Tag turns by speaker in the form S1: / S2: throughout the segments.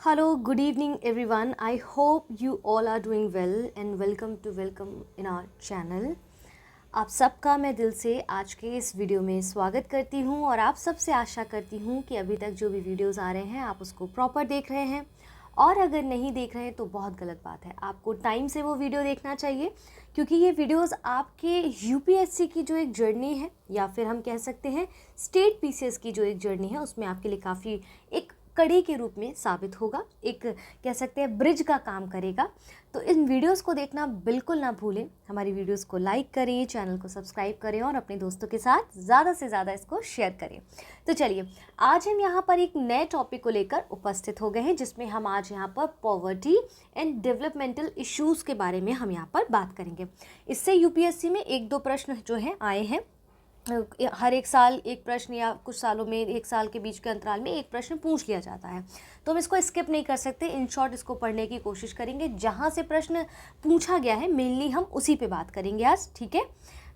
S1: Hello, good evening everyone. I hope you all are doing well and welcome in our channel. आप सबका मैं दिल से आज के इस वीडियो में स्वागत करती हूँ और आप सबसे आशा करती हूँ कि अभी तक जो भी वीडियोस आ रहे हैं आप उसको प्रॉपर देख रहे हैं और अगर नहीं देख रहे हैं तो बहुत गलत बात है। आपको टाइम से वो वीडियो देखना चाहिए क्योंकि ये वीडियोस आपके यूपीएससी की जो एक जर्नी है या फिर हम कह सकते हैं स्टेट पीसीएस की जो एक जर्नी है उसमें आपके लिए काफ़ी एक कड़ी के रूप में साबित होगा, एक कह सकते हैं ब्रिज का काम करेगा। तो इन वीडियोस को देखना बिल्कुल ना भूलें। हमारी वीडियोस को लाइक करें, चैनल को सब्सक्राइब करें और अपने दोस्तों के साथ ज़्यादा से ज़्यादा इसको शेयर करें। तो चलिए, आज हम यहाँ पर एक नए टॉपिक को लेकर उपस्थित हो गए हैं जिसमें हम आज यहाँ पर पॉवर्टी एंड डेवलपमेंटल इश्यूज़ के बारे में हम यहाँ पर बात करेंगे। इससे यूपीएससी में एक दो प्रश्न जो हैं आए हैं। हर एक साल एक प्रश्न या कुछ सालों में एक साल के बीच के अंतराल में एक प्रश्न पूछ लिया जाता है, तो हम इसको स्किप नहीं कर सकते। इन शॉर्ट इसको पढ़ने की कोशिश करेंगे। जहाँ से प्रश्न पूछा गया है मेनली हम उसी पे बात करेंगे आज, ठीक है।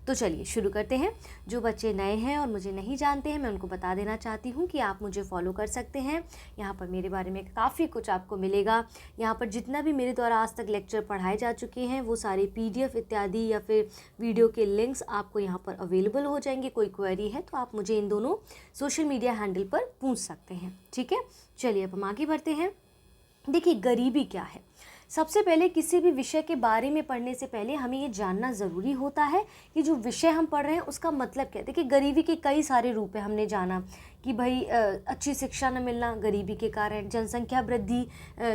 S1: तो चलिए शुरू करते हैं। जो बच्चे नए हैं और मुझे नहीं जानते हैं मैं उनको बता देना चाहती हूँ कि आप मुझे फॉलो कर सकते हैं। यहाँ पर मेरे बारे में काफ़ी कुछ आपको मिलेगा। यहाँ पर जितना भी मेरे द्वारा आज तक लेक्चर पढ़ाए जा चुके हैं वो सारे पीडीएफ इत्यादि या फिर वीडियो के लिंक्स आपको यहाँ पर अवेलेबल हो जाएंगे। कोई क्वेरी है तो आप मुझे इन दोनों सोशल मीडिया हैंडल पर पूछ सकते हैं, ठीक है। चलिए अब हम आगे बढ़ते हैं। देखिए, गरीबी क्या है। सबसे पहले किसी भी विषय के बारे में पढ़ने से पहले हमें ये जानना ज़रूरी होता है कि जो विषय हम पढ़ रहे हैं उसका मतलब क्या है। देखिए, गरीबी के कई सारे रूप है। हमने जाना कि भाई अच्छी शिक्षा न मिलना गरीबी के कारण, जनसंख्या वृद्धि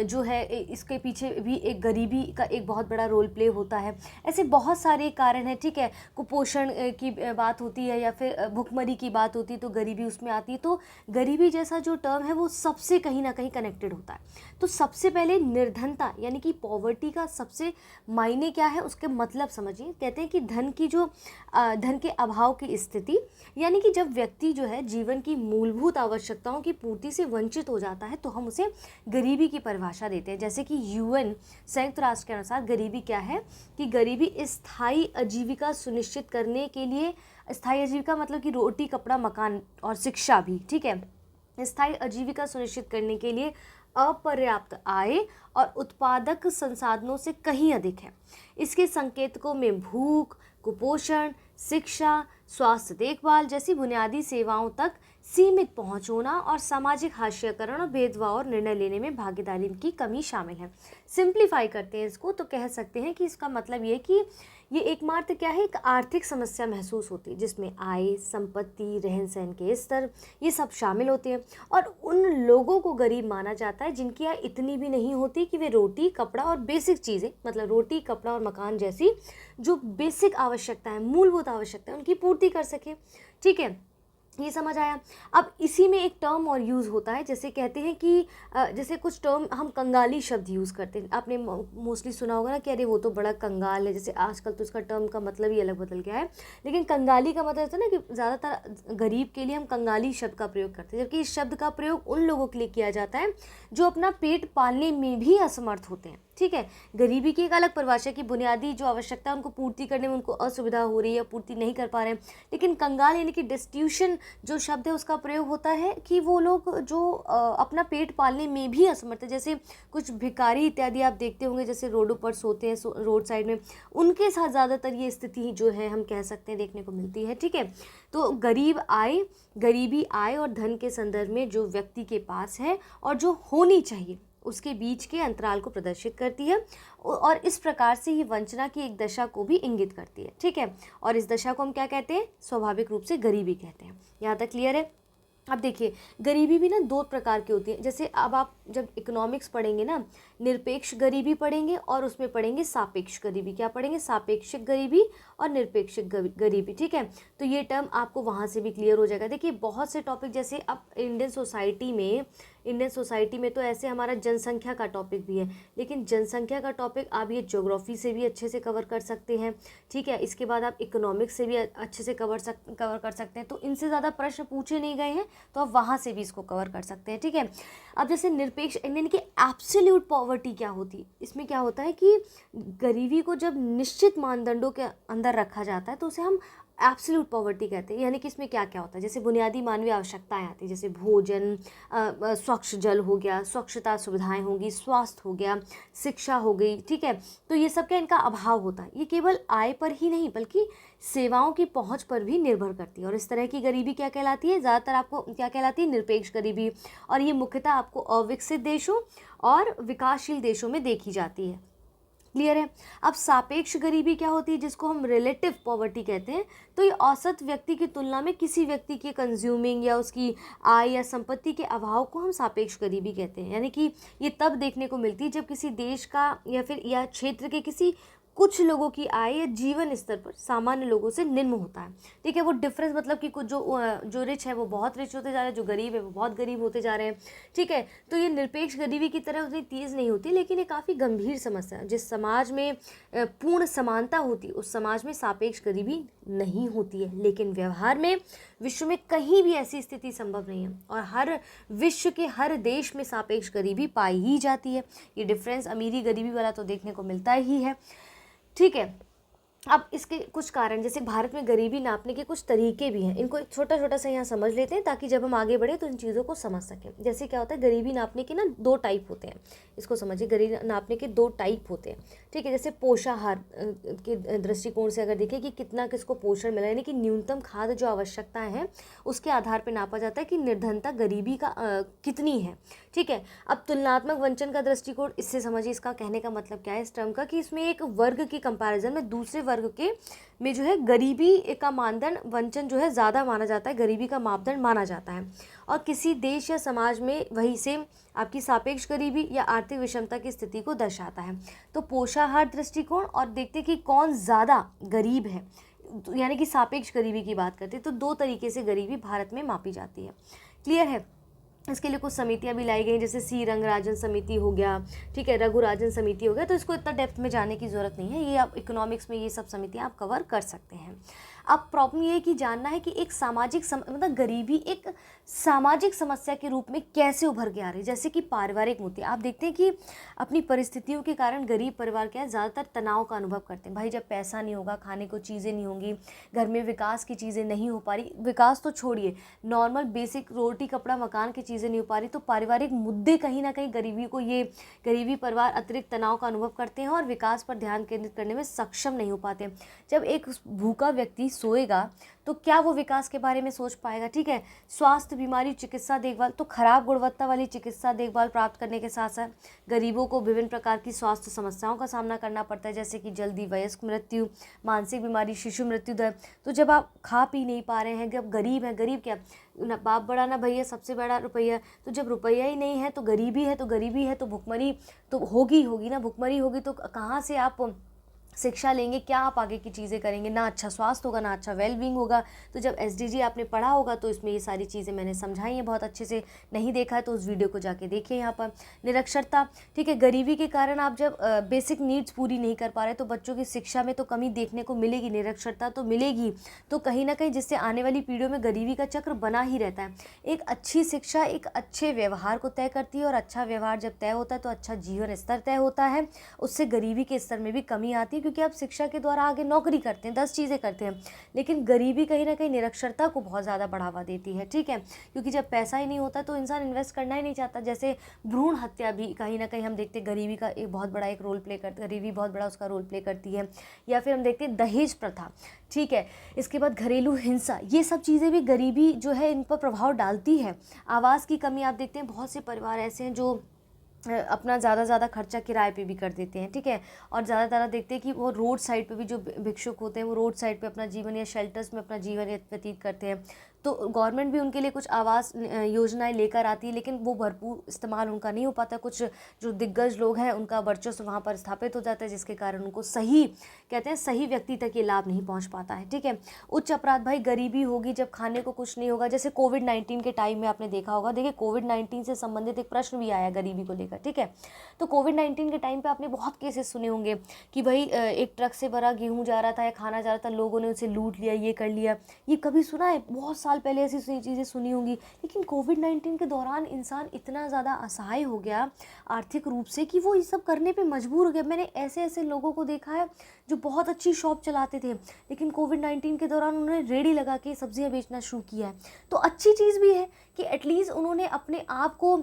S1: जो है इसके पीछे भी एक गरीबी का एक बहुत बड़ा रोल प्ले होता है। ऐसे बहुत सारे कारण हैं, ठीक है। कुपोषण की बात होती है या फिर भुखमरी की बात होती है तो गरीबी उसमें आती है। तो गरीबी जैसा जो टर्म है वो सबसे कहीं ना कहीं कनेक्टेड होता है। तो सबसे पहले निर्धनता यानी कि पॉवर्टी का सबसे मायने क्या है उसके मतलब समझिए। कहते हैं कि धन के अभाव की स्थिति, यानी कि जब व्यक्ति जो है जीवन की मूलभूत आवश्यकताओं की पूर्ति से वंचित हो जाता है तो हम उसे गरीबी की परिभाषा देते हैं। जैसे कि यूएन संयुक्त राष्ट्र के अनुसार गरीबी क्या है कि गरीबी स्थायी आजीविका सुनिश्चित करने के लिए, स्थायी आजीविका मतलब कि रोटी, कपड़ा, मकान और शिक्षा भी, ठीक है। स्थायी आजीविका सुनिश्चित करने के लिए अपर्याप्त आय और उत्पादक संसाधनों से कहीं अधिक है। इसके संकेतकों में भूख, कुपोषण, शिक्षा, स्वास्थ्य देखभाल जैसी बुनियादी सेवाओं तक सीमित पहुंच होना और सामाजिक हाशियाकरण और भेदभाव और निर्णय लेने में भागीदारी की कमी शामिल है। सिंप्लीफाई करते हैं इसको तो कह सकते हैं कि इसका मतलब ये कि ये एकमात्र क्या है, एक आर्थिक समस्या महसूस होती है जिसमें आय, संपत्ति, रहन सहन के स्तर ये सब शामिल होते हैं। और उन लोगों को गरीब माना जाता है जिनकी आय इतनी भी नहीं होती कि वे रोटी, कपड़ा और बेसिक चीज़ें मतलब रोटी, कपड़ा और मकान जैसी जो बेसिक आवश्यकताएं, मूलभूत आवश्यकताएं उनकी पूर्ति कर सके, ठीक है। ये समझ आया। अब इसी में एक टर्म और यूज़ होता है, जैसे कहते हैं कि जैसे कुछ टर्म हम कंगाली शब्द यूज़ करते हैं। आपने मोस्टली सुना होगा ना कि अरे वो तो बड़ा कंगाल है। जैसे आजकल तो इसका टर्म का मतलब ही अलग बदल गया है, लेकिन कंगाली का मतलब होता है ना कि ज़्यादातर गरीब के लिए हम कंगाली शब्द का प्रयोग करते हैं, जबकि इस शब्द का प्रयोग उन लोगों के लिए किया जाता है जो अपना पेट पालने में भी असमर्थ होते हैं, ठीक है। गरीबी की एक अलग परिभाषा की बुनियादी जो आवश्यकता है उनको पूर्ति करने में उनको असुविधा हो रही है, पूर्ति नहीं कर पा रहे हैं। लेकिन कंगाल यानी कि डिस्ट्यूशन जो शब्द है उसका प्रयोग होता है कि वो लोग जो अपना पेट पालने में भी असमर्थ है। जैसे कुछ भिखारी इत्यादि आप देखते होंगे जैसे रोडों पर सोते हैं, रोड साइड में, उनके साथ ज़्यादातर ये स्थिति जो है हम कह सकते हैं देखने को मिलती है, ठीक है। तो गरीबी आय और धन के संदर्भ में जो व्यक्ति के पास है और जो होनी चाहिए उसके बीच के अंतराल को प्रदर्शित करती है और इस प्रकार से ये वंचना की एक दशा को भी इंगित करती है, ठीक है। और इस दशा को हम क्या कहते हैं, स्वाभाविक रूप से गरीबी कहते हैं। यहाँ तक क्लियर है। अब देखिए, गरीबी भी ना दो प्रकार की होती है। जैसे अब आप जब इकोनॉमिक्स पढ़ेंगे ना, निरपेक्ष गरीबी पढ़ेंगे और उसमें पढ़ेंगे सापेक्ष गरीबी। क्या पढ़ेंगे, सापेक्षिक गरीबी और निरपेक्ष गरीबी, ठीक है। तो ये टर्म आपको वहाँ से भी क्लियर हो जाएगा। देखिए, बहुत से टॉपिक जैसे अब इंडियन सोसाइटी में तो ऐसे हमारा जनसंख्या का टॉपिक भी है, लेकिन जनसंख्या का टॉपिक आप ये ज्योग्राफी से भी अच्छे से कवर कर सकते हैं, ठीक है। इसके बाद आप इकोनॉमिक्स से भी अच्छे से कवर कर सकते हैं। तो इनसे ज़्यादा प्रश्न पूछे नहीं गए हैं तो आप वहाँ से भी इसको कवर कर सकते हैं, ठीक है। अब जैसे निरपेक्ष यानी कि एब्सोल्यूट पॉवर्टी क्या होती है, इसमें क्या होता है कि गरीबी को जब निश्चित मानदंडों के अंदर रखा जाता है तो उसे हम एब्सोल्यूट पॉवर्टी कहते हैं। यानी कि इसमें क्या क्या होता है, जैसे बुनियादी मानवीय आवश्यकताएं आती हैं, जैसे भोजन, स्वच्छ जल हो गया, स्वच्छता सुविधाएं होंगी, स्वास्थ्य हो गया, शिक्षा हो गई, ठीक है। तो ये सब क्या इनका अभाव होता है। ये केवल आय पर ही नहीं बल्कि सेवाओं की पहुंच पर भी निर्भर करती है। और इस तरह की गरीबी क्या कहलाती है, ज़्यादातर आपको क्या कहलाती है, निरपेक्ष गरीबी। और ये मुख्यतः आपको अविकसित देशों और विकासशील देशों में देखी जाती है। क्लियर है। अब सापेक्ष गरीबी क्या होती है, जिसको हम रिलेटिव पॉवर्टी कहते हैं। तो ये औसत व्यक्ति की तुलना में किसी व्यक्ति के कंज्यूमिंग या उसकी आय या संपत्ति के अभाव को हम सापेक्ष गरीबी कहते हैं। यानी कि ये तब देखने को मिलती है जब किसी देश का या फिर या क्षेत्र के किसी कुछ लोगों की आय या जीवन स्तर पर सामान्य लोगों से निम्न होता है। ठीक है, वो डिफरेंस मतलब कि कुछ जो रिच है वो बहुत रिच होते जा रहे हैं, जो गरीब है वो बहुत गरीब होते जा रहे हैं। ठीक है, तो ये निरपेक्ष गरीबी की तरह उतनी तेज़ नहीं होती, लेकिन ये काफ़ी गंभीर समस्या है। जिस समाज में पूर्ण समानता होती है उस समाज में सापेक्ष गरीबी नहीं होती है। लेकिन व्यवहार में विश्व में कहीं भी ऐसी स्थिति संभव नहीं है और हर विश्व के हर देश में सापेक्ष गरीबी पाई ही जाती है। ये डिफरेंस अमीरी गरीबी वाला तो देखने को मिलता ही है। ठीक है, अब इसके कुछ कारण, जैसे भारत में गरीबी नापने के कुछ तरीके भी हैं। इनको एक छोटा छोटा सा यहाँ समझ लेते हैं ताकि जब हम आगे बढ़े तो इन चीज़ों को समझ सकें। जैसे क्या होता है, गरीबी नापने के ना 2 टाइप होते हैं। इसको समझिए, गरीबी नापने के 2 टाइप होते हैं। ठीक है, जैसे पोषाहार के दृष्टिकोण से अगर देखें कि कितना किसको पोषण मिला, यानी कि न्यूनतम खाद्य जो आवश्यकताएं हैं उसके आधार पर नापा जाता है कि निर्धनता गरीबी का कितनी है। ठीक है, अब तुलनात्मक वंचन का दृष्टिकोण, इससे समझिए इसका कहने का मतलब क्या है इस टर्म का, कि इसमें एक वर्ग के कंपैरिजन में दूसरे वर्ग के में जो है गरीबी का मानदंड वंचन जो है ज़्यादा माना जाता है, गरीबी का मापदंड माना जाता है। और किसी देश या समाज में वही से आपकी सापेक्ष गरीबी या आर्थिक विषमता की स्थिति को दर्शाता है। तो पोषाहार दृष्टिकोण और देखते हैं कि कौन ज़्यादा गरीब है, यानी कि सापेक्ष गरीबी की बात करते हैं। तो 2 तरीके से गरीबी भारत में मापी जाती है। क्लियर है। इसके लिए कुछ समितियां भी लाई गई, जैसे सी रंगराजन समिति हो गया, ठीक है, रघुराजन समिति हो गया। तो इसको इतना डेप्थ में जाने की ज़रूरत नहीं है, ये आप इकोनॉमिक्स में ये सब समितियां आप कवर कर सकते हैं। अब प्रॉब्लम ये है कि जानना है कि एक सामाजिक मतलब गरीबी एक सामाजिक समस्या के रूप में कैसे उभर के आ रही है। जैसे कि पारिवारिक मुद्दे, आप देखते हैं कि अपनी परिस्थितियों के कारण गरीब परिवार क्या है, ज़्यादातर तनाव का अनुभव करते हैं। भाई जब पैसा नहीं होगा, खाने को चीज़ें नहीं होंगी, घर में विकास की चीज़ें नहीं हो पा रही, विकास तो छोड़िए, नॉर्मल बेसिक रोटी कपड़ा मकान की चीज़ें नहीं हो पा रही, तो पारिवारिक मुद्दे कहीं ना कहीं गरीबी परिवार अतिरिक्त तनाव का अनुभव करते हैं और विकास पर ध्यान केंद्रित करने में सक्षम नहीं हो पाते। जब एक भूखा व्यक्ति सोएगा तो क्या वो विकास के बारे में सोच पाएगा। ठीक है, स्वास्थ्य, बीमारी, चिकित्सा देखभाल, तो खराब गुणवत्ता वाली चिकित्सा देखभाल प्राप्त करने के साथ साथ गरीबों को विभिन्न प्रकार की स्वास्थ्य समस्याओं का सामना करना पड़ता है, जैसे कि जल्दी वयस्क मृत्यु, मानसिक बीमारी, शिशु मृत्यु दर। तो जब आप खा पी नहीं पा रहे हैं, जब गरीब है, गरीब क्या ना बाप बड़ा ना भैया, सबसे बड़ा रुपया। तो जब रुपया ही नहीं है तो गरीबी है, तो गरीबी है तो भुखमरी तो होगी ना, भुखमरी होगी तो कहाँ से आप शिक्षा लेंगे, क्या आप आगे की चीज़ें करेंगे, ना अच्छा स्वास्थ्य होगा, ना अच्छा वेलबींग होगा। तो जब एसडीजी आपने पढ़ा होगा तो इसमें ये सारी चीज़ें मैंने समझाई हैं बहुत अच्छे से, नहीं देखा है तो उस वीडियो को जाके देखिए। यहाँ पर निरक्षरता, ठीक है, गरीबी के कारण आप जब बेसिक नीड्स पूरी नहीं कर पा रहे तो बच्चों की शिक्षा में तो कमी देखने को मिलेगी, निरक्षरता तो मिलेगी, तो कहीं ना कहीं जिससे आने वाली पीढ़ियों में गरीबी का चक्र बना ही रहता है। एक अच्छी शिक्षा एक अच्छे व्यवहार को तय करती है और अच्छा व्यवहार जब तय होता है तो अच्छा जीवन स्तर तय होता है, उससे गरीबी के स्तर में भी कमी आती है, क्योंकि आप शिक्षा के द्वारा आगे नौकरी करते हैं, 10 चीज़ें करते हैं, लेकिन गरीबी कहीं ना कहीं निरक्षरता को बहुत ज़्यादा बढ़ावा देती है। ठीक है, क्योंकि जब पैसा ही नहीं होता तो इंसान इन्वेस्ट करना ही नहीं चाहता। जैसे भ्रूण हत्या भी कहीं ना कहीं हम देखते हैं गरीबी का एक बहुत बड़ा एक रोल प्ले करती है, गरीबी बहुत बड़ा उसका रोल प्ले करती है। या फिर हम देखते हैं दहेज प्रथा, ठीक है, इसके बाद घरेलू हिंसा, ये सब चीज़ें भी गरीबी जो है इन पर प्रभाव डालती है। आवास की कमी, आप देखते हैं बहुत से परिवार ऐसे हैं जो अपना ज़्यादा खर्चा किराए पे भी कर देते हैं। ठीक है, और ज़्यादातर देखते हैं कि वो रोड साइड पे भी जो भिक्षुक होते हैं वो रोड साइड पे अपना जीवन या शेल्टर्स में अपना जीवन व्यतीत करते हैं। तो गवर्नमेंट भी उनके लिए कुछ आवास योजनाएं लेकर आती है, लेकिन वो भरपूर इस्तेमाल उनका नहीं हो पाता। कुछ जो दिग्गज लोग हैं उनका वर्चस्व वहाँ पर स्थापित हो जाता है, जिसके कारण उनको सही कहते हैं सही व्यक्ति तक ये लाभ नहीं पहुँच पाता है। ठीक है, उच्च अपराध, भाई गरीबी होगी जब खाने को कुछ नहीं होगा। जैसे कोविड-19 के टाइम में आपने देखा होगा, देखिए कोविड-19 से संबंधित एक प्रश्न भी आया गरीबी को लेकर। ठीक है, तो कोविड-19 के टाइम पे आपने बहुत केसेस सुने होंगे कि भाई एक ट्रक से भरा गेहूं जा रहा था या खाना जा रहा था, लोगों ने उसे लूट लिया, ये कर लिया। ये कभी सुना है? बहुत साल पहले ऐसी चीज़ें सुनी होंगी, लेकिन कोविड-19 के दौरान इंसान इतना ज़्यादा असहाय हो गया आर्थिक रूप से कि वो ये सब करने पे मजबूर हो गया। मैंने ऐसे-ऐसे लोगों को देखा है जो बहुत अच्छी शॉप चलाते थे, लेकिन कोविड-19 के दौरान उन्होंने रेहड़ी लगा के सब्जियाँ बेचना शुरू किया है। तो अच्छी चीज़ भी है कि एटलीस्ट उन्होंने अपने आप को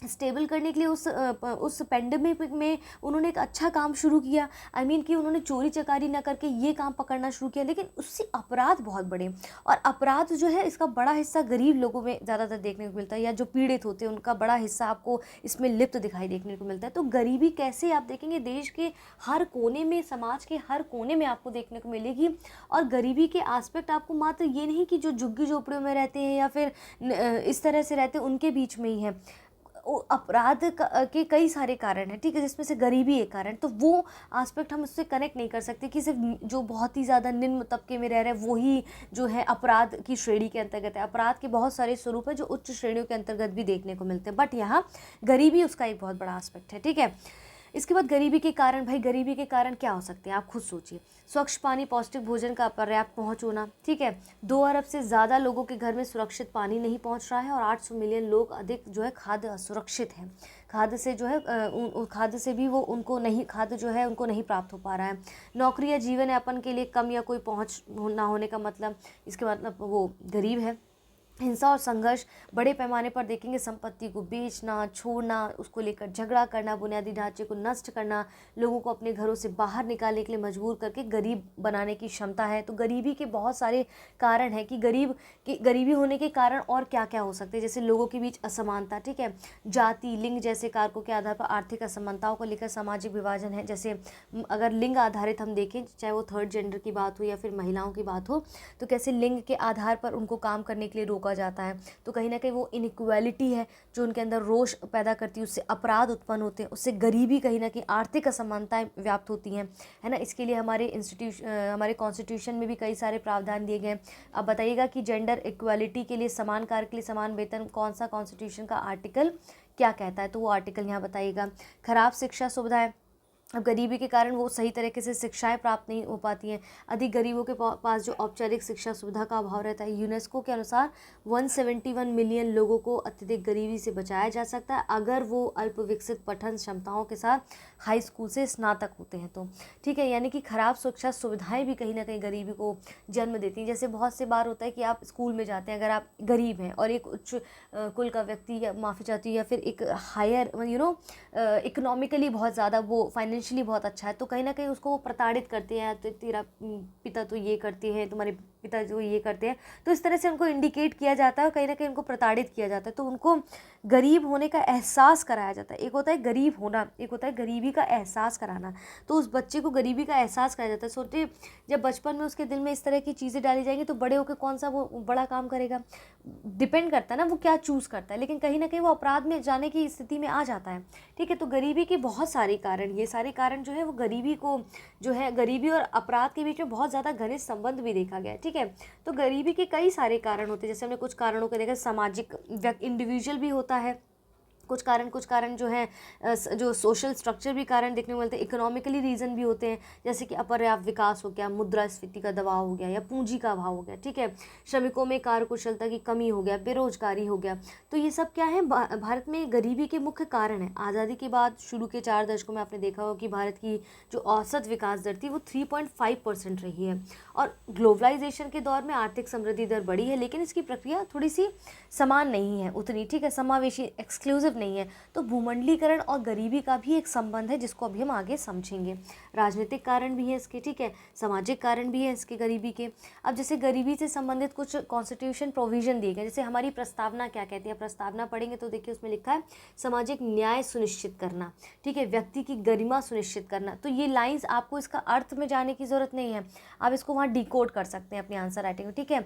S1: स्टेबल करने के लिए उस पैंडेमिक में उन्होंने एक अच्छा काम शुरू किया। आई मीन कि उन्होंने चोरी चकारी ना करके ये काम पकड़ना शुरू किया, लेकिन उससे अपराध बहुत बढ़े, और अपराध जो है इसका बड़ा हिस्सा गरीब लोगों में ज़्यादातर देखने को मिलता है, या जो पीड़ित होते हैं उनका बड़ा हिस्सा आपको इसमें लिप्त दिखाई देखने को मिलता है। तो गरीबी कैसे आप देखेंगे देश के हर कोने में, समाज के हर कोने में आपको देखने को मिलेगी। और गरीबी के आस्पेक्ट आपको मात्र ये नहीं कि जो झुग्गी झोपड़ियों में रहते हैं या फिर इस तरह से रहते हैं उनके बीच में ही है, अपराध के कई सारे कारण हैं, ठीक है, जिसमें से गरीबी एक कारण। तो वो एस्पेक्ट हम उससे कनेक्ट नहीं कर सकते कि सिर्फ जो बहुत ही ज़्यादा निम्न तबके में रह रहे हैं वही जो है अपराध की श्रेणी के अंतर्गत है। अपराध के बहुत सारे स्वरूप है जो उच्च श्रेणियों के अंतर्गत भी देखने को मिलते हैं, बट यहाँ गरीबी उसका एक बहुत बड़ा एस्पेक्ट है, ठीक है। इसके बाद गरीबी के कारण, भाई गरीबी के कारण क्या हो सकते हैं आप खुद सोचिए। स्वच्छ पानी, पौष्टिक भोजन का पर्याप्त पहुंच होना, ठीक है। 2 अरब से ज़्यादा लोगों के घर में सुरक्षित पानी नहीं पहुंच रहा है, और 800 मिलियन लोग अधिक जो है खाद्य असुरक्षित हैं। खाद्य से जो है खाद्य से भी वो उनको नहीं, खाद्य जो है उनको नहीं प्राप्त हो पा रहा है। नौकरी या जीवन यापन के लिए कम या कोई पहुँच ना होने का मतलब, इसके मतलब वो गरीब है। हिंसा और संघर्ष बड़े पैमाने पर देखेंगे, संपत्ति को बेचना, छोड़ना, उसको लेकर झगड़ा करना, बुनियादी ढांचे को नष्ट करना, लोगों को अपने घरों से बाहर निकालने के लिए मजबूर करके गरीब बनाने की क्षमता है। तो गरीबी के बहुत सारे कारण हैं कि गरीबी होने के कारण और क्या क्या हो सकते हैं, जैसे लोगों के बीच असमानता, ठीक है, जाति, लिंग जैसे कारकों के आधार पर आर्थिक असमानताओं को लेकर सामाजिक विभाजन है। जैसे अगर लिंग आधारित हम देखें, चाहे वो थर्ड जेंडर की बात हो या फिर महिलाओं की बात हो, तो कैसे लिंग के आधार पर उनको काम करने के लिए रोका जाता है। तो कहीं ना कहीं वो इनइक्वालिटी है जो उनके अंदर रोष पैदा करती है, उससे अपराध उत्पन्न होते हैं, उससे गरीबी, कहीं ना कहीं आर्थिक असमानताएं व्याप्त होती हैं, है ना। इसके लिए हमारे कॉन्स्टिट्यूशन में भी कई सारे प्रावधान दिए गए हैं। अब बताइएगा कि जेंडर इक्वालिटी के लिए, समान कार्य के लिए समान वेतन, कौन सा कॉन्स्टिट्यूशन का आर्टिकल क्या कहता है, तो वो आर्टिकल यहाँ बताइएगा। खराब शिक्षा सुविधाएं, अब गरीबी के कारण वो सही तरीके से शिक्षाएं प्राप्त नहीं हो पाती हैं। अधिक गरीबों के पास जो औपचारिक शिक्षा सुविधा का अभाव रहता है। यूनेस्को के अनुसार 171 मिलियन लोगों को अत्यधिक गरीबी से बचाया जा सकता है अगर वो अल्प विकसित पठन क्षमताओं के साथ हाई स्कूल से स्नातक होते हैं तो, ठीक है। यानी कि खराब शिक्षा सुविधाएं भी कहीं ना कहीं गरीबी को जन्म देती हैं। जैसे बहुत से बार होता है कि आप स्कूल में जाते हैं, अगर आप गरीब हैं और एक उच्च कुल का व्यक्ति, या माफ़ी चाहती हूँ, या फिर एक हायर इकोनॉमिकली बहुत ज़्यादा, वो फाइनेंशियली बहुत अच्छा है, तो कहीं ना कहीं उसको वो प्रताड़ित करते हैं, तो तेरा पिता तो ये करते हैं, तुम्हारे पिता जो ये करते हैं, तो इस तरह से उनको इंडिकेट किया जाता है और कहीं ना कहीं उनको प्रताड़ित किया जाता है। तो उनको गरीब होने का एहसास कराया जाता है। एक होता है गरीब होना, एक होता है गरीबी का एहसास कराना। तो उस बच्चे को गरीबी का एहसास कराया जाता है। सोचिए, जब बचपन में उसके दिल में इस तरह की चीज़ें डाली जाएंगी तो बड़े होकर कौन सा वो बड़ा काम करेगा, डिपेंड करता है ना वो क्या चूज़ करता है, लेकिन कहीं ना कहीं वो अपराध में जाने की स्थिति में आ जाता है, ठीक है। तो गरीबी के बहुत सारे कारण, ये सारे कारण जो है वो गरीबी को जो है, गरीबी और अपराध के बीच में बहुत ज़्यादा घनिष्ठ संबंध भी देखा गया है, ठीक है। तो गरीबी के कई सारे कारण होते हैं, जैसे हमने कुछ कारणों को देखा, सामाजिक इंडिविजुअल भी होता है, कुछ कारण जो है जो सोशल स्ट्रक्चर भी कारण देखने को मिलते हैं, इकोनॉमिकली रीज़न भी होते हैं, जैसे कि अपर्याप्त विकास हो गया, मुद्रास्फीति का दबाव हो गया, या पूंजी का अभाव हो गया, ठीक है, श्रमिकों में कार्यकुशलता की कमी हो गया, बेरोजगारी हो गया। तो ये सब क्या है, भारत में गरीबी के मुख्य कारण है। आज़ादी के बाद शुरू के 4 दशकों में आपने देखा होगा कि भारत की जो औसत विकास दर थी वो 3.5% रही है, और ग्लोबलाइजेशन के दौर में आर्थिक समृद्धि दर बढ़ी है, लेकिन इसकी प्रक्रिया थोड़ी सी समान नहीं है उतनी, ठीक है, समावेशी, एक्सक्लूसिव नहीं है। तो भूमंडलीकरण और गरीबी का भी एक संबंध है जिसको अभी हम आगे समझेंगे। राजनीतिक कारण भी है इसके, ठीक है, सामाजिक कारण भी है इसके गरीबी के। अब जैसे गरीबी से संबंधित कुछ कॉन्स्टिट्यूशन प्रोविजन दिए गए, जैसे हमारी प्रस्तावना क्या कहती है, प्रस्तावना पढ़ेंगे तो देखिए उसमें लिखा है सामाजिक न्याय सुनिश्चित करना, ठीक है, व्यक्ति की गरिमा सुनिश्चित करना। तो ये लाइन्स आपको इसका अर्थ में जाने की जरूरत नहीं है, आप इसको वहाँ डिकोड कर सकते हैं अपनी आंसर राइटिंग में, ठीक है।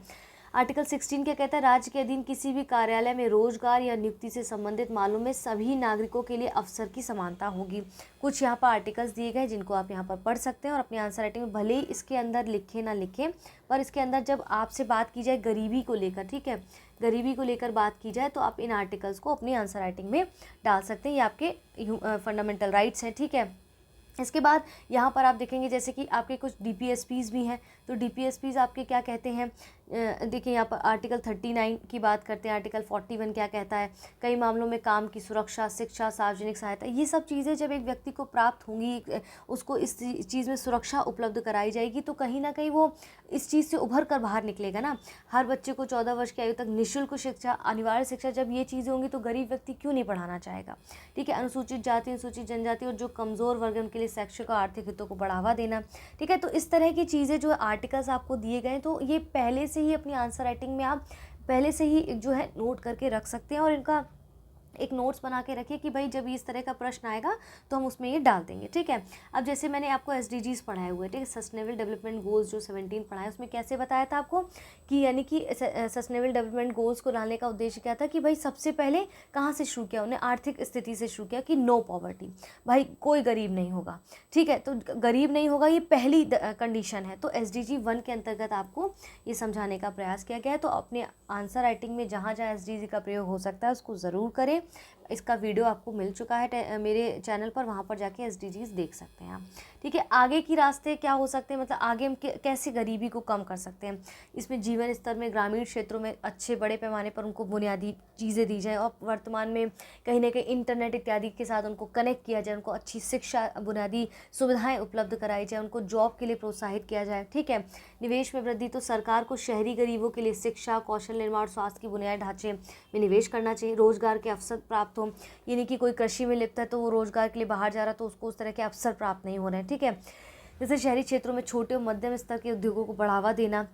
S1: आर्टिकल 16 क्या कहता है, राज्य के अधीन किसी भी कार्यालय में रोजगार या नियुक्ति से संबंधित मामलों में सभी नागरिकों के लिए अवसर की समानता होगी। कुछ यहाँ पर आर्टिकल्स दिए गए जिनको आप यहाँ पर पढ़ सकते हैं और अपनी आंसर राइटिंग में भले ही इसके अंदर लिखे ना लिखें, पर इसके अंदर जब आपसे बात की जाए गरीबी को लेकर, ठीक है, गरीबी को लेकर बात की जाए तो आप इन आर्टिकल्स को अपनी आंसर राइटिंग में डाल सकते हैं। ये आपके फंडामेंटल राइट्स हैं, ठीक है। इसके बाद यहाँ पर आप देखेंगे जैसे कि आपके कुछ डीपीएसपीज़ भी हैं, तो डीपीएसपीज़ आपके क्या कहते हैं, देखिए यहाँ पर आर्टिकल 39 की बात करते हैं, आर्टिकल 41 क्या कहता है, कई मामलों में काम की सुरक्षा, शिक्षा, सार्वजनिक सहायता, ये सब चीज़ें जब एक व्यक्ति को प्राप्त होंगी, उसको इस चीज़ में सुरक्षा उपलब्ध कराई जाएगी, तो कहीं ना कहीं वो इस चीज़ से उभर कर बाहर निकलेगा ना। हर बच्चे को 14 वर्ष की आयु तक निःशुल्क शिक्षा, अनिवार्य शिक्षा, जब ये चीज़ें होंगी तो गरीब व्यक्ति क्यों नहीं पढ़ाना चाहेगा। ठीक है, अनुसूचित जाति, अनुसूचित जनजाति और जो कमज़ोर वर्ग है उनके लिए शैक्षिक और आर्थिक हितों को बढ़ावा देना। ठीक है, तो इस तरह की चीज़ें जो आर्टिकल्स आपको दिए गए, तो ये पहले से ही अपनी आंसर राइटिंग में आप पहले से ही जो है नोट करके रख सकते हैं, और इनका एक नोट्स बना के रखिए कि भाई जब इस तरह का प्रश्न आएगा तो हम उसमें ये डाल देंगे। ठीक है, अब जैसे मैंने आपको SDGs पढ़ाए हुए, ठीक है, सस्टेनेबल डेवलपमेंट गोल्स जो 17 पढ़ाए, उसमें कैसे बताया था आपको कि यानी कि सस्टेनेबल डेवलपमेंट गोल्स को डालने का उद्देश्य क्या था कि भाई सबसे पहले कहाँ से शुरू किया, उन्हें आर्थिक स्थिति से शुरू किया कि नो पॉवर्टी, भाई कोई गरीब नहीं होगा। ठीक है, तो गरीब नहीं होगा ये पहली कंडीशन है। तो SDG 1 के अंतर्गत आपको ये समझाने का प्रयास किया गया है। तो अपने आंसर राइटिंग में जहाँ जहाँ SDG का प्रयोग हो सकता है उसको ज़रूर करें। इसका वीडियो आपको मिल चुका है मेरे चैनल पर, वहाँ पर जाके SDGs देख सकते हैं आप। ठीक है, आगे की रास्ते क्या हो सकते हैं, मतलब आगे हम कैसे गरीबी को कम कर सकते हैं। इसमें जीवन स्तर में ग्रामीण क्षेत्रों में अच्छे बड़े पैमाने पर उनको बुनियादी चीज़ें दी जाए, और वर्तमान में कहीं ना कहीं इंटरनेट इत्यादि के साथ उनको कनेक्ट किया जाए, उनको अच्छी शिक्षा, बुनियादी सुविधाएँ उपलब्ध कराई जाए, उनको जॉब के लिए प्रोत्साहित किया जाए। ठीक है, निवेश में वृद्धि, तो सरकार को शहरी गरीबों के लिए शिक्षा, कौशल निर्माण, स्वास्थ्य की बुनियादी ढांचे में निवेश करना चाहिए। रोजगार के अवसर प्राप्त हो, यानी कि कोई कृषि में लिप्त है तो वो रोजगार के लिए बाहर जा रहा है तो उसको उस तरह के अवसर प्राप्त नहीं हो रहे हैं। ठीक है, जैसे शहरी क्षेत्रों में छोटे और मध्यम स्तर के उद्योगों को बढ़ावा देना,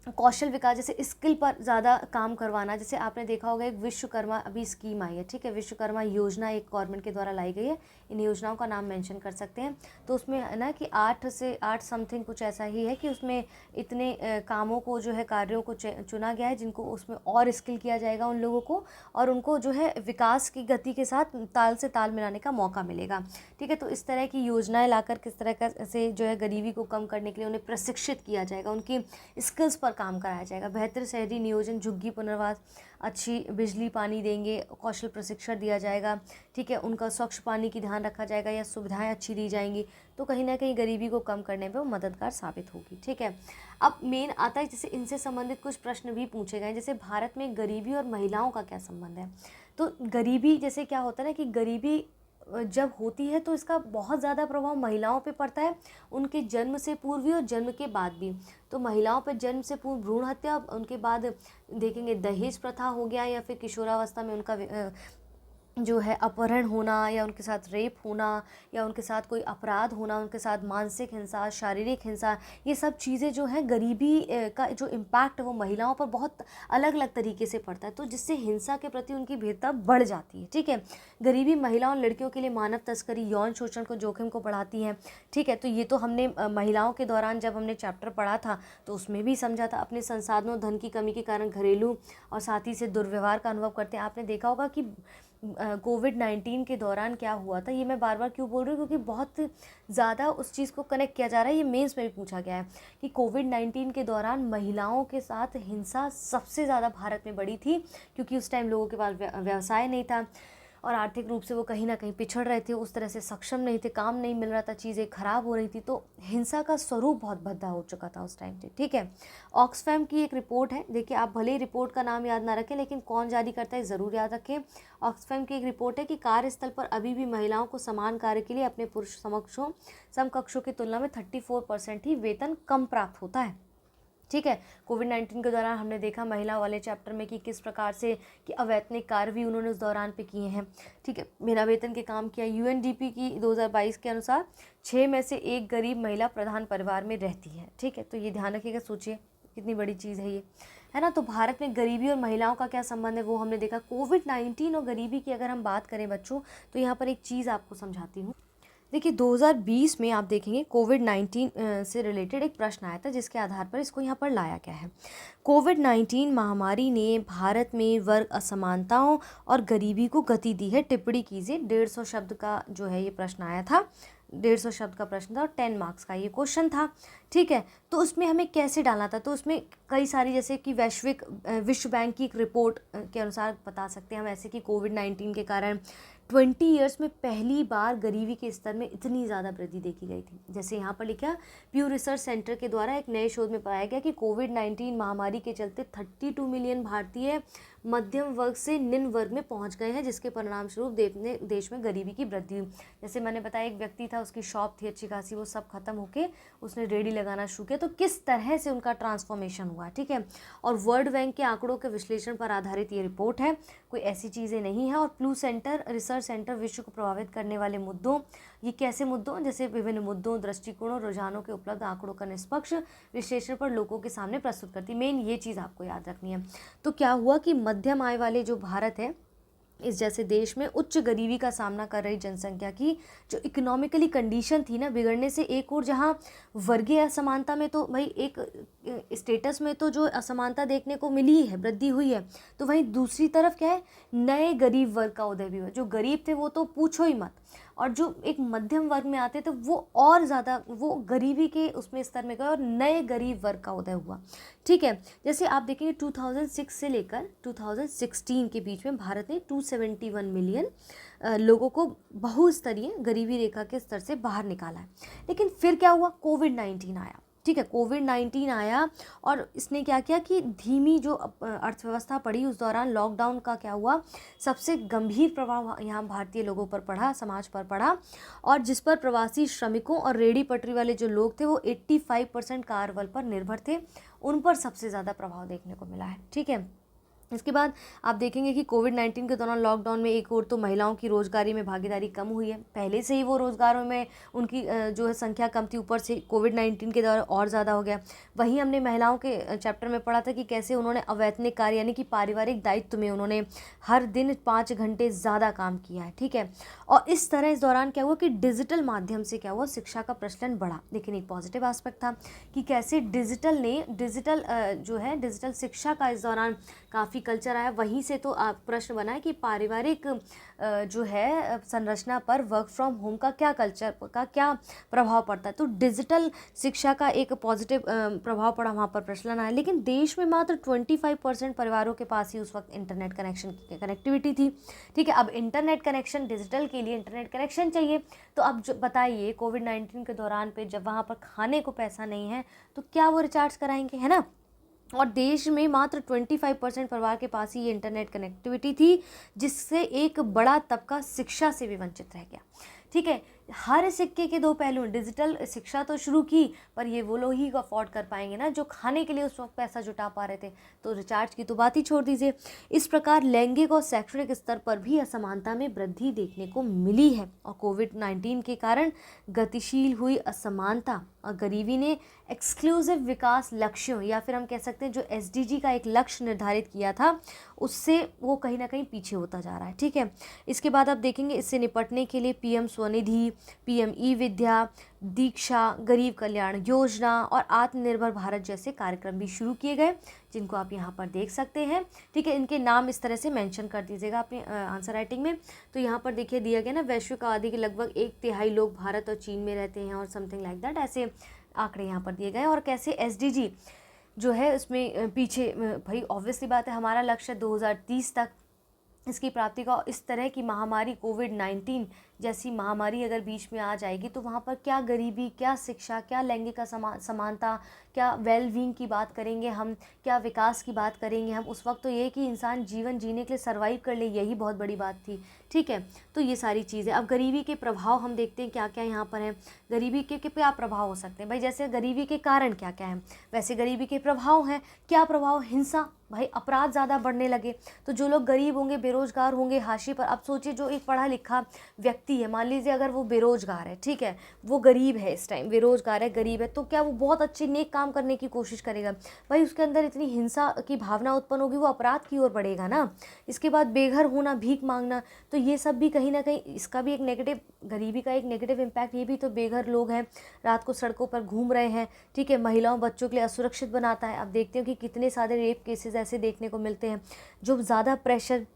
S1: कौशल विकास, जैसे स्किल पर ज़्यादा काम करवाना। जैसे आपने देखा होगा एक विश्वकर्मा अभी स्कीम आई है, ठीक है, विश्वकर्मा योजना एक गवर्नमेंट के द्वारा लाई गई है, इन योजनाओं का नाम मेंशन कर सकते हैं। तो उसमें है ना कि 8 से 8 समथिंग कुछ ऐसा ही है कि उसमें इतने कामों को जो है, कार्यों को चुना गया है जिनको उसमें और स्किल किया जाएगा उन लोगों को, और उनको जो है विकास की गति के साथ ताल से ताल मिलाने का मौका मिलेगा। ठीक है, तो इस तरह की योजनाएं लाकर किस तरह का से जो है गरीबी को कम करने के लिए उन्हें प्रशिक्षित किया जाएगा, उनकी स्किल्स पर काम कराया जाएगा। बेहतर शहरी नियोजन, झुग्गी पुनर्वास, अच्छी बिजली पानी देंगे, कौशल प्रशिक्षण दिया जाएगा। ठीक है, उनका स्वच्छ पानी की ध्यान रखा जाएगा या सुविधाएं अच्छी दी जाएंगी, तो कहीं ना कहीं गरीबी को कम करने में वो मददगार साबित होगी। ठीक है, अब मेन आता है जैसे इनसे संबंधित कुछ प्रश्न भी पूछे गए, जैसे भारत में गरीबी और महिलाओं का क्या संबंध है। तो गरीबी जैसे क्या होता है ना कि गरीबी जब होती है तो इसका बहुत ज़्यादा प्रभाव महिलाओं पे पड़ता है, उनके जन्म से पूर्व भी और जन्म के बाद भी। तो महिलाओं पे जन्म से पूर्व भ्रूण हत्या, उनके बाद देखेंगे दहेज प्रथा हो गया, या फिर किशोरावस्था में उनका जो है अपहरण होना, या उनके साथ रेप होना, या उनके साथ कोई अपराध होना, उनके साथ मानसिक हिंसा, शारीरिक हिंसा, ये सब चीज़ें जो हैं गरीबी का जो इम्पैक्ट है वो महिलाओं पर बहुत अलग अलग तरीके से पड़ता है, तो जिससे हिंसा के प्रति उनकी भेदभाव बढ़ जाती है। ठीक है, गरीबी महिलाओं और लड़कियों के लिए मानव तस्करी, यौन शोषण को जोखिम को बढ़ाती है। ठीक है, तो ये तो हमने महिलाओं के दौरान जब हमने चैप्टर पढ़ा था तो उसमें भी समझा था। अपने संसाधनों, धन की कमी के कारण घरेलू और साथी से दुर्व्यवहार का अनुभव करते हैं। आपने देखा होगा कि कोविड-19 के दौरान क्या हुआ था, ये मैं बार बार क्यों बोल रही हूँ, क्योंकि बहुत ज़्यादा उस चीज़ को कनेक्ट किया जा रहा है। ये मेंस में भी पूछा गया है कि कोविड-19 के दौरान महिलाओं के साथ हिंसा सबसे ज़्यादा भारत में बढ़ी थी, क्योंकि उस टाइम लोगों के पास व्यवसाय नहीं था और आर्थिक रूप से वो कहीं ना कहीं पिछड़ रहे थे, उस तरह से सक्षम नहीं थे, काम नहीं मिल रहा था, चीज़ें खराब हो रही थी, तो हिंसा का स्वरूप बहुत भद्दा हो चुका था उस टाइम पे। ठीक है, ऑक्सफैम की एक रिपोर्ट है, देखिए आप भले ही रिपोर्ट का नाम याद ना रखें लेकिन कौन जारी करता है ज़रूर याद रखें। ऑक्सफैम की एक रिपोर्ट है कि कार्यस्थल पर अभी भी महिलाओं को समान कार्य के लिए अपने पुरुष समकक्षों की तुलना में 34% ही वेतन कम प्राप्त होता है। ठीक है, कोविड-19 के दौरान हमने देखा महिला वाले चैप्टर में कि किस प्रकार से कि अवैतनिक कार्य भी उन्होंने उस दौरान पे किए हैं। ठीक है, बिना वेतन के काम किया। UNDP की 2022 के अनुसार 6 में से 1 गरीब महिला प्रधान परिवार में रहती है। ठीक है, तो ये ध्यान रखिएगा, सोचिए कितनी बड़ी चीज़ है ये, है ना। तो भारत में गरीबी और महिलाओं का क्या संबंध है वो हमने देखा। कोविड-19 और गरीबी की अगर हम बात करें बच्चों, तो यहाँ पर एक चीज़ आपको समझाती हूँ। देखिए 2020 में आप देखेंगे कोविड-19 से रिलेटेड एक प्रश्न आया था, जिसके आधार पर इसको यहाँ पर लाया गया है। कोविड-19 महामारी ने भारत में वर्ग असमानताओं और गरीबी को गति दी है, टिप्पणी कीजिए। 150 शब्द का जो है ये प्रश्न आया था, 150 शब्द का प्रश्न था और 10 मार्क्स का ये क्वेश्चन था। ठीक है, तो उसमें हमें कैसे डालना था, तो उसमें कई सारी जैसे कि विश्व बैंक की एक रिपोर्ट के अनुसार बता सकते हैं हम ऐसे कि कोविड-19 के कारण 20 ईयर्स में पहली बार गरीबी के स्तर में इतनी ज़्यादा वृद्धि देखी गई थी। जैसे यहाँ पर लिखा, प्यू रिसर्च सेंटर के द्वारा एक नए शोध में पाया गया कि कोविड-19 महामारी के चलते 32 मिलियन भारतीय मध्यम वर्ग से निम्न वर्ग में पहुंच गए हैं, जिसके परिणाम स्वरूप देश में गरीबी की वृद्धि हुई। जैसे मैंने बताया, एक व्यक्ति था, उसकी शॉप थी अच्छी खासी, वो सब खत्म होके उसने रेडी लगाना शुरू किया, तो किस तरह से उनका ट्रांसफॉर्मेशन हुआ, ठीक है। और वर्ल्ड बैंक के आंकड़ों के विश्लेषण पर आधारित ये रिपोर्ट है, कोई ऐसी चीज़ें नहीं है। और प्लू सेंटर रिसर्च सेंटर विश्व को प्रभावित करने वाले मुद्दों, ये कैसे मुद्दों, जैसे विभिन्न मुद्दों, दृष्टिकोणों, रुझानों के उपलब्ध आंकड़ों का निष्पक्ष विश्लेषण पर लोगों के सामने प्रस्तुत करती। मेन ये चीज़ आपको याद रखनी है। तो क्या हुआ कि मध्यम आय वाले जो भारत है, इस जैसे देश में उच्च गरीबी का सामना कर रही जनसंख्या की जो इकोनॉमिकली कंडीशन थी ना, बिगड़ने से एक और जहाँ वर्गीय असमानता में तो भाई एक स्टेटस में तो जो असमानता देखने को मिली है, वृद्धि हुई है, तो वहीं दूसरी तरफ क्या है, नए गरीब वर्ग का उदय भी हुआ। जो गरीब थे वो तो पूछो ही मत, और जो एक मध्यम वर्ग में आते थे वो और ज़्यादा वो गरीबी के उसमें स्तर में गए और नए गरीब वर्ग का उदय हुआ, ठीक है। जैसे आप देखेंगे 2006 से लेकर 2016 के बीच में भारत ने 271 मिलियन लोगों को बहुस्तरीय गरीबी रेखा के स्तर से बाहर निकाला है। लेकिन फिर क्या हुआ, कोविड-19 आया, ठीक है। कोविड-19 आया और इसने क्या किया कि धीमी जो अर्थव्यवस्था पड़ी, उस दौरान लॉकडाउन का क्या हुआ, सबसे गंभीर प्रभाव यहाँ भारतीय लोगों पर पड़ा, समाज पर पड़ा, और जिस पर प्रवासी श्रमिकों और रेहड़ी पटरी वाले जो लोग थे वो 85% कार्यबल पर निर्भर थे, उन पर सबसे ज़्यादा प्रभाव देखने को मिला है, ठीक है। इसके बाद आप देखेंगे कि कोविड-19 के दौरान लॉकडाउन में एक और तो महिलाओं की रोजगारी में भागीदारी कम हुई है। पहले से ही वो रोजगारों में उनकी जो है संख्या कम थी, ऊपर से कोविड-19 के दौरान और ज़्यादा हो गया। वहीं हमने महिलाओं के चैप्टर में पढ़ा था कि कैसे उन्होंने अवैतनिक कार्य यानी कि पारिवारिक दायित्व में उन्होंने हर दिन 5 घंटे ज़्यादा काम किया है, ठीक है। और इस तरह इस दौरान क्या हुआ कि डिजिटल माध्यम से क्या हुआ, शिक्षा का प्रचलन बढ़ा। लेकिन एक पॉजिटिव एस्पेक्ट था कि कैसे डिजिटल शिक्षा का इस दौरान काफ़ी कल्चर आया। वहीं से तो प्रश्न बना है कि पारिवारिक जो है संरचना पर वर्क फ्रॉम होम का क्या कल्चर का क्या प्रभाव पड़ता है। तो डिजिटल शिक्षा का एक पॉजिटिव प्रभाव पड़ा, वहाँ पर प्रचलन आया। लेकिन देश में मात्र 25% परिवारों के पास ही उस वक्त इंटरनेट कनेक्टिविटी थी, ठीक है। अब इंटरनेट कनेक्शन, डिजिटल के लिए इंटरनेट कनेक्शन चाहिए, तो अब बताइए कोविड-19 के दौरान पे जब वहाँ पर खाने को पैसा नहीं है तो क्या वो रिचार्ज कराएंगे, है ना। और देश में मात्र 25% परिवार के पास ही ये इंटरनेट कनेक्टिविटी थी, जिससे एक बड़ा तबका शिक्षा से भी वंचित रह गया, ठीक है। हर सिक्के के दो पहलू, डिजिटल शिक्षा तो शुरू की, पर ये वो लोग ही अफोर्ड कर पाएंगे ना जो खाने के लिए उस वक्त पैसा जुटा पा रहे थे, तो रिचार्ज की तो बात ही छोड़ दीजिए। इस प्रकार लैंगिक और शैक्षणिक स्तर पर भी असमानता में वृद्धि देखने को मिली है, और कोविड-19 के कारण गतिशील हुई असमानता और गरीबी ने एक्सक्लूसिव विकास लक्ष्यों, या फिर हम कह सकते हैं जो SDG का एक लक्ष्य निर्धारित किया था, उससे वो कहीं ना कहीं पीछे होता जा रहा है, ठीक है। इसके बाद आप देखेंगे इससे निपटने के लिए PM स्वनिधि, PM ई-विद्या, दीक्षा, गरीब कल्याण योजना और आत्मनिर्भर भारत जैसे कार्यक्रम भी शुरू किए गए, जिनको आप यहाँ पर देख सकते हैं, ठीक है। इनके नाम इस तरह से मेंशन कर दीजिएगा अपने आंसर राइटिंग में। तो यहाँ पर देखिए दिया गया ना, वैश्विक आबादी के लगभग 1/3 लोग भारत और चीन में रहते हैं, और समथिंग लाइक दैट, ऐसे आंकड़े यहाँ पर दिए गए। और कैसे SDG जो है उसमें पीछे भाई ऑब्वियसली बात है, हमारा लक्ष्य 2030 तक इसकी प्राप्ति का। इस तरह की महामारी कोविड-19 जैसी महामारी अगर बीच में आ जाएगी तो वहाँ पर क्या गरीबी, क्या शिक्षा, क्या लैंगिक समानता, क्या वेलबींग की बात करेंगे हम, क्या विकास की बात करेंगे हम। उस वक्त तो ये कि इंसान जीवन जीने के लिए सर्वाइव कर ले, यही बहुत बड़ी बात थी, ठीक है। तो ये सारी चीज़ें। अब गरीबी के प्रभाव हम देखते हैं क्या क्या यहाँ पर हैं। गरीबी के क्या प्रभाव हो सकते हैं भाई, जैसे गरीबी के कारण क्या क्या हैं, वैसे गरीबी के प्रभाव हैं। क्या प्रभाव, हिंसा, भाई अपराध ज़्यादा बढ़ने लगे, तो जो लोग गरीब होंगे, बेरोजगार होंगे, हाशिए पर। अब सोचिए जो एक पढ़ा लिखा व्यक्ति है, मान लीजिए अगर वो बेरोजगार है, ठीक है, वो गरीब है, इस टाइम बेरोजगार है, गरीब है, तो क्या वो बहुत अच्छे नेक काम करने की कोशिश करेगा भाई, उसके अंदर इतनी हिंसा की भावना उत्पन्न होगी, वो अपराध की ओर बढ़ेगा ना। इसके बाद बेघर होना, भीख मांगना, तो ये सब भी कहीं ना कहीं इसका भी एक नेगेटिव, गरीबी का एक नेगेटिव इम्पैक्ट ये भी तो बेघर लोग हैं, रात को सड़कों पर घूम रहे हैं, ठीक है। महिलाओं बच्चों के लिए असुरक्षित बनाता है। अब देखते हो कि कितने सारे रेप केसेस ऐसे देखने को मिलते हैं, जो ज़्यादा प्रेशर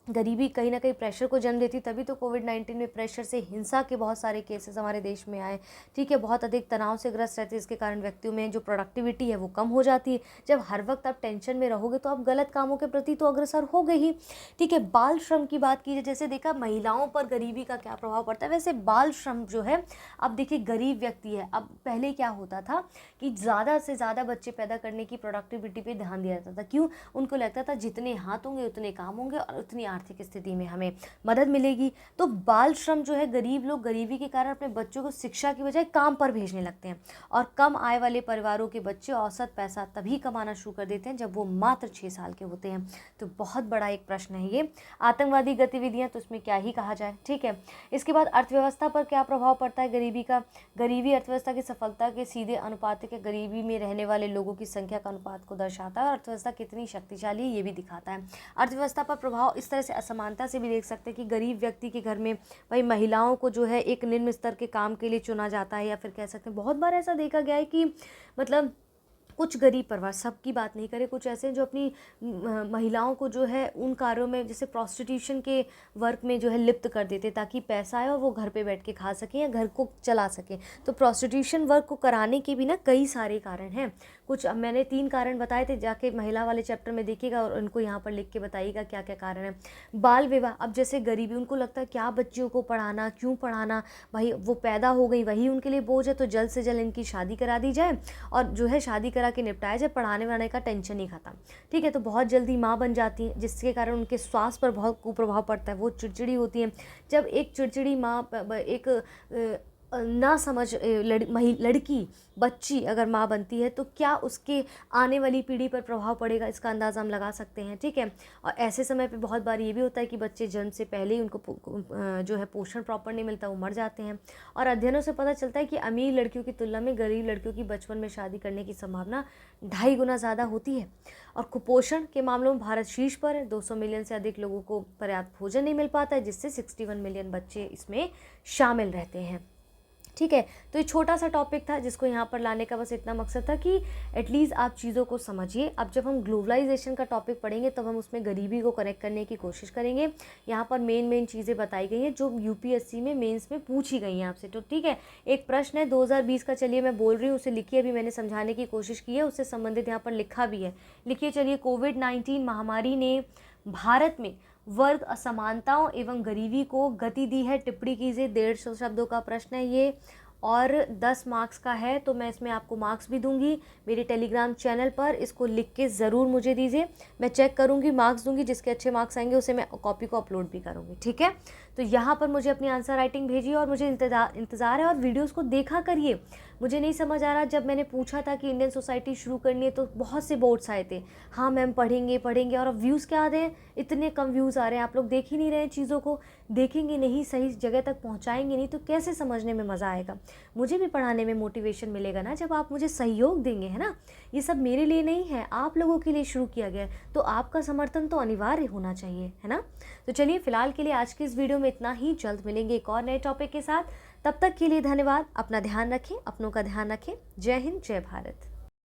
S1: गरीबी कहीं ना कहीं प्रेशर को जन्म देती, तभी तो कोविड-19 में प्रेशर से हिंसा के बहुत सारे केसेस हमारे देश में आए। ठीक है, बहुत अधिक तनाव से ग्रस्त रहते हैं, इसके कारण व्यक्तियों में जो प्रोडक्टिविटी है वो कम हो जाती है। जब हर वक्त आप टेंशन में रहोगे तो आप गलत कामों के प्रति तो अग्रसर होगे ही। ठीक है, बाल श्रम की बात कीजिए, जैसे देखा महिलाओं पर गरीबी का क्या प्रभाव पड़ता है, वैसे बाल श्रम जो है, अब देखिए गरीब व्यक्ति है, अब पहले क्या होता था कि ज़्यादा से ज़्यादा बच्चे पैदा करने की प्रोडक्टिविटी पे ध्यान दिया जाता था। क्यों? उनको लगता था जितने हाथ होंगे उतने काम होंगे और उतनी आर्थिक स्थिति में हमें मदद मिलेगी। तो बाल श्रम जो है, गरीब लोग गरीबी के कारण अपने बच्चों को शिक्षा की बजाय काम पर भेजने लगते हैं, और कम आय वाले परिवारों के बच्चे औसत पैसा तभी कमाना शुरू कर देते हैं जब वो मात्र 6 साल के होते हैं। तो बहुत बड़ा एक प्रश्न है ये। आतंकवादी गतिविधियां, तो इसमें क्या ही कहा जाए। ठीक है, इसके बाद अर्थव्यवस्था पर क्या प्रभाव पड़ता है गरीबी का। गरीबी अर्थव्यवस्था की सफलता के सीधे अनुपातिक है। गरीबी में रहने वाले लोगों की संख्या का अनुपात को दर्शाता है और अर्थव्यवस्था कितनी शक्तिशाली है ये भी दिखाता है। अर्थव्यवस्था पर प्रभाव इस तरह से असमानता से भी देख सकते हैं कि गरीब व्यक्ति के घर में भाई महिलाओं को जो है एक निम्न स्तर के काम के लिए चुना जाता है, या फिर कह सकते हैं बहुत बार ऐसा देखा गया है कि मतलब कुछ गरीब परिवार, सबकी बात नहीं करें, कुछ ऐसे हैं जो अपनी महिलाओं को जो है उन कार्यों में, जैसे प्रोस्टिट्यूशन के वर्क में जो है लिप्त कर देते ताकि पैसा आए और वो घर पे बैठ के खा सकें या घर को चला सकें। तो प्रोस्टिट्यूशन वर्क को कराने के भी ना कई सारे कारण हैं। कुछ अब मैंने 3 कारण बताए थे, जाके महिला वाले चैप्टर में देखिएगा और उनको यहाँ पर लिख के बताइएगा क्या क्या कारण है। बाल विवाह, अब जैसे गरीबी, उनको लगता है क्या बच्चियों को पढ़ाना, क्यों पढ़ाना, भाई वो पैदा हो गई वही उनके लिए बोझ है, तो जल्द से जल्द इनकी शादी करा दी जाए और जो है शादी करा के निपटाया जाए, पढ़ाने वढ़ाने का टेंशन ही खत्म। ठीक है, तो बहुत जल्दी माँ बन जाती हैं, जिसके कारण उनके स्वास्थ्य पर बहुत कुप्रभाव पड़ता है, वो चिड़चिड़ी होती हैं। जब एक चिड़चिड़ी माँ, एक ना समझ लड़की, बच्ची अगर माँ बनती है तो क्या उसके आने वाली पीढ़ी पर प्रभाव पड़ेगा, इसका अंदाज़ा हम लगा सकते हैं। ठीक है, और ऐसे समय पे बहुत बार ये भी होता है कि बच्चे जन्म से पहले ही उनको जो है पोषण प्रॉपर नहीं मिलता, वो मर जाते हैं। और अध्ययनों से पता चलता है कि अमीर लड़कियों की तुलना में गरीब लड़कियों की बचपन में शादी करने की संभावना 2.5 गुना ज़्यादा होती है। और कुपोषण के मामलों में भारत शीर्ष पर है, 200 मिलियन से अधिक लोगों को पर्याप्त भोजन नहीं मिल पाता है, जिससे 61 मिलियन बच्चे इसमें शामिल रहते हैं। ठीक है, तो ये छोटा सा टॉपिक था जिसको यहाँ पर लाने का बस इतना मकसद था कि एटलीस्ट आप चीज़ों को समझिए। अब जब हम ग्लोबलाइजेशन का टॉपिक पढ़ेंगे तब हम उसमें गरीबी को कनेक्ट करने की कोशिश करेंगे। यहाँ पर मेन चीज़ें बताई गई हैं जो यूपीएससी में मेंस में पूछी गई हैं आपसे। तो ठीक है, एक प्रश्न है 2020 का, चलिए मैं बोल रही हूँ उसे लिखिए, अभी मैंने समझाने की कोशिश की है, उससे संबंधित यहाँ पर लिखा भी है, लिखिए। चलिए, कोविड-19 महामारी ने भारत में वर्ग असमानताओं एवं गरीबी को गति दी है। टिप्पणी कीजिए। 150 शब्दों का प्रश्न है ये और 10 मार्क्स का है, तो मैं इसमें आपको मार्क्स भी दूंगी मेरे टेलीग्राम चैनल पर। इसको लिख के ज़रूर मुझे दीजिए, मैं चेक करूंगी, मार्क्स दूंगी, जिसके अच्छे मार्क्स आएंगे उसे मैं कॉपी को अपलोड भी करूंगी। ठीक है, तो यहाँ पर मुझे अपनी आंसर राइटिंग भेजिए और मुझे इंतज़ार है, और वीडियोज़ को देखा करिए। मुझे नहीं समझ आ रहा, जब मैंने पूछा था कि इंडियन सोसाइटी शुरू करनी है तो बहुत से बोर्ड्स आए थे, हाँ मैम पढ़ेंगे पढ़ेंगे, और अब व्यूज़ क्या आ रहे हैं, इतने कम व्यूज़ आ रहे हैं। आप लोग देख ही नहीं रहे हैं चीज़ों को, देखेंगे नहीं, सही जगह तक पहुँचाएंगे नहीं तो कैसे समझने में मज़ा आएगा। मुझे भी पढ़ाने में मोटिवेशन मिलेगा ना जब आप मुझे सहयोग देंगे, है ना। ये सब मेरे लिए नहीं है, आप लोगों के लिए शुरू किया गया है, तो आपका समर्थन तो अनिवार्य होना चाहिए, है ना। तो चलिए, फिलहाल के लिए आज की इस वीडियो में इतना ही। जल्द मिलेंगे एक और नए टॉपिक के साथ, तब तक के लिए धन्यवाद। अपना ध्यान रखें, अपनों का ध्यान रखें। जय हिंद, जय भारत।